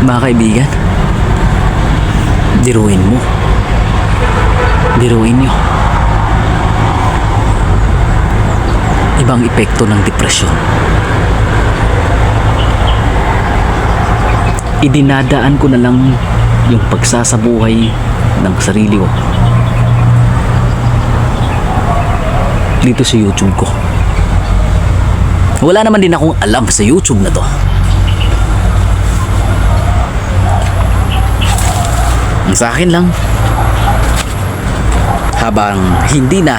Mga kaibigan, biruin mo. Biruin nyo. Ibang epekto ng depresyon. Idinadaan ko na lang yung pagsasabuhay ng sarili ko dito sa YouTube ko. Wala naman din akong alam sa YouTube na to. Ang sa akin lang, habang hindi na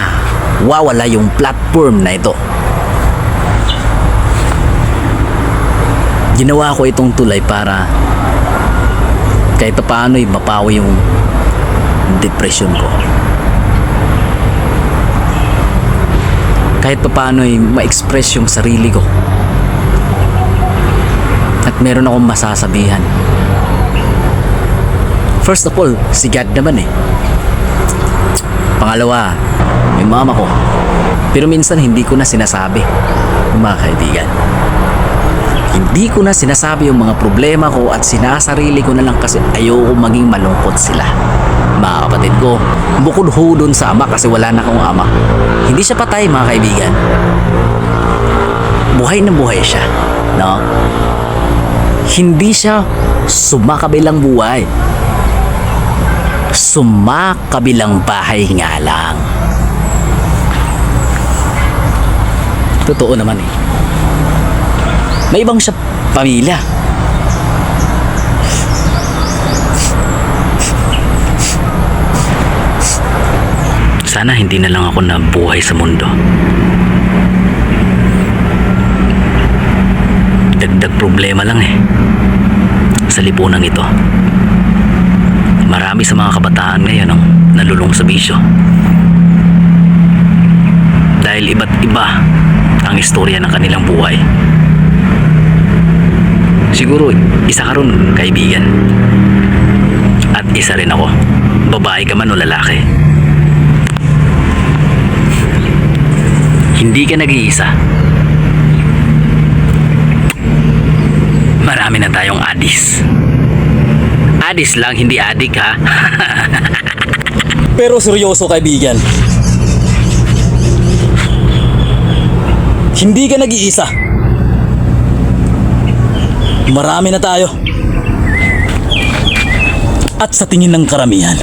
wawala yung platform na ito, ginawa ko itong tulay para kahit paano'y mapawi yung depression ko. Kahit paano'y ma-express yung sarili ko. At meron akong masasabihan. First of all, si God naman eh. Pangalawa, yung mama ko. Pero minsan hindi ko na sinasabi, mga kaibigan. Hindi ko na sinasabi yung mga problema ko at sinasarili ko na lang kasi ayoko maging malungkot sila. Mga kapatid ko, bukod ho dun sa ama kasi wala na akong ama. Hindi siya patay, mga kaibigan. Buhay na buhay siya, no? Hindi siya sumakabilang buhay. Sumakabilang bahay nga lang. Totoo naman eh. May ibang siya pamilya. Sana hindi na lang ako nabuhay sa mundo. Dagdag problema lang eh sa lipunang ito. Marami sa mga kabataan ngayon ang nalulung sa bisyo. Dahil iba't iba ang istorya ng kanilang buhay. Siguro isa ka ron, kaibigan. At isa rin ako, babae ka man o lalaki. Hindi ka nag-iisa. Marami na tayong adis. Adis lang, hindi adik ha. Pero seryoso, kaibigan. Hindi ka nag-iisa. Marami na tayo. At sa tingin ng karamihan,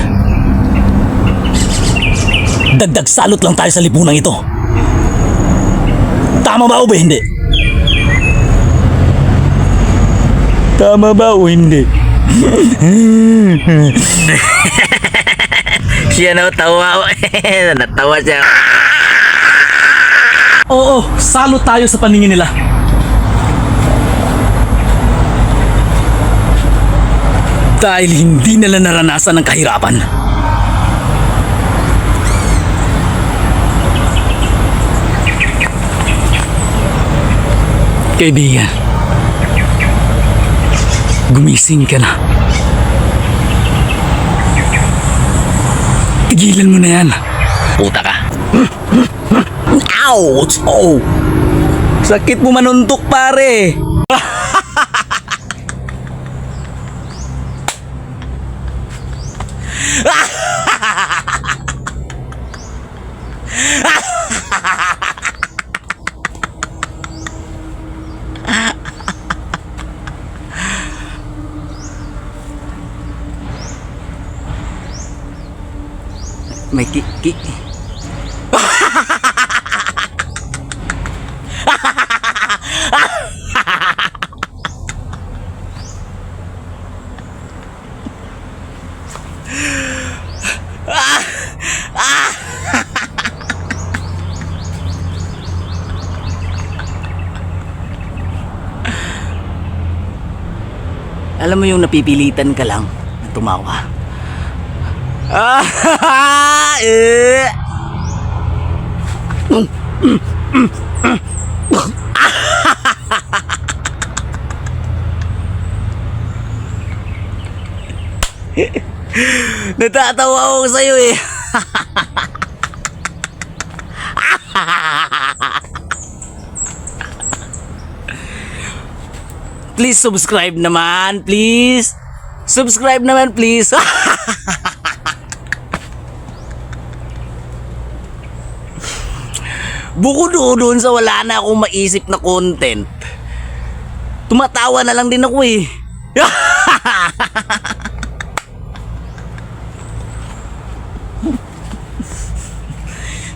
dagdag salot lang tayo sa lipunang ito. Tama ba o ba hindi? Tama ba o hindi? Siya natawa. Natawa siya. Oo, salot tayo sa paningin nila. Dahil hindi nila naranasan ng kahirapan. Kaibigan, gumising ka na. Tigilan mo na yan. Puta ka. Ouch! Oh! Sakit mo manuntok, pare. May ki. Alam mo yung napipilitan ka lang na tumawa. Natatawa ako sa'yo eh. Please subscribe naman, please. Subscribe naman, please. Bukod doon sa wala na akong maisip na content, tumatawa na lang din ako eh.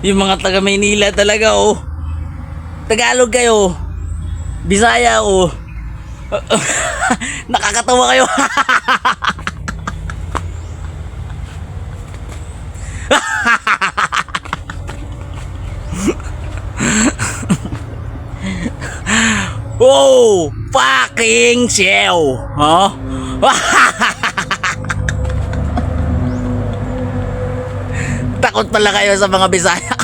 Yung mga taga Maynila talaga oh. Tagalog kayo. Bisaya oh. Nakakatawa kayo. Oh, fucking shell. Huh? Takot pala kayo sa mga Bisaya.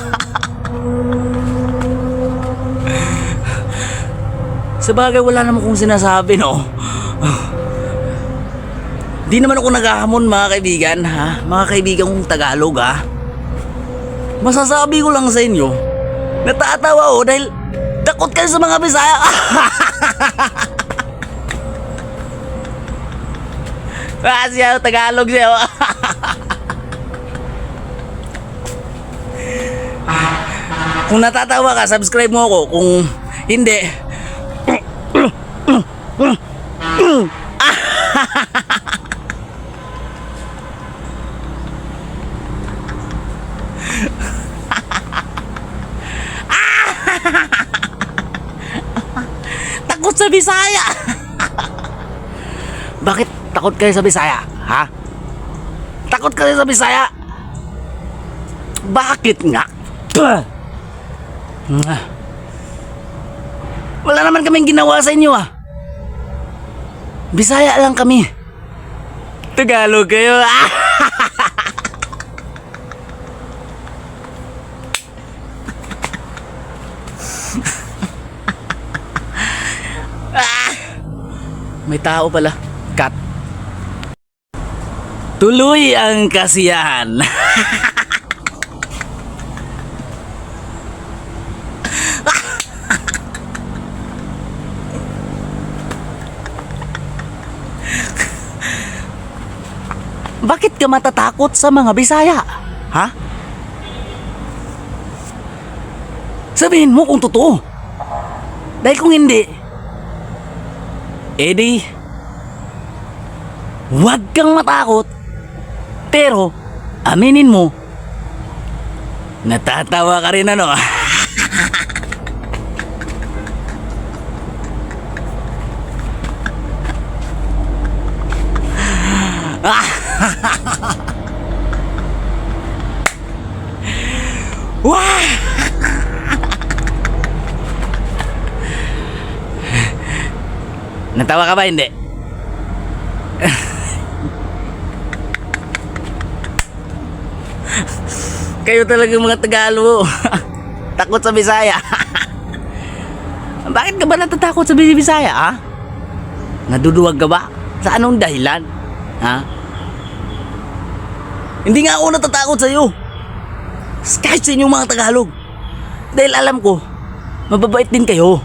Sabagay wala naman kong sinasabi, no? Di naman ako naghahamon, mga kaibigan, ha? Mga kaibigan kong Tagalog, ha? Masasabi ko lang sa inyo, natatawa ako dahil takot kayo sa mga Bisaya. Siya, Tagalog siya. Kung natatawa ka, subscribe mo ako. Kung hindi, takot sa Bisaya. Bakit takot kayo sa Bisaya? Ha? Takot kayo sa Bisaya? Bakit nga? Wala naman kaming ginawa sa inyo ah. Bisaya lang kami. Tagalog kayo. May tao pala. Cut. Tuloy ang kasiyahan. Bakit ka matatakot sa mga Bisaya? Ha? Sabihin mo kung totoo. Dahil kung hindi, edi, huwag kang matakot. Pero, aminin mo, natatawa ka rin ano. Wah! Natawa ka ba hindi? Kayo talaga mga Tagalog. Takot sa Bisaya. Bakit ka ba natatakot sa Bisaya, ha? Naduduwag ka ba? Sa anong dahilan? Ha? Hindi nga ako natatakot sa iyo. Kahit sa inyong mga Tagalog. Dahil alam ko, mababait din kayo.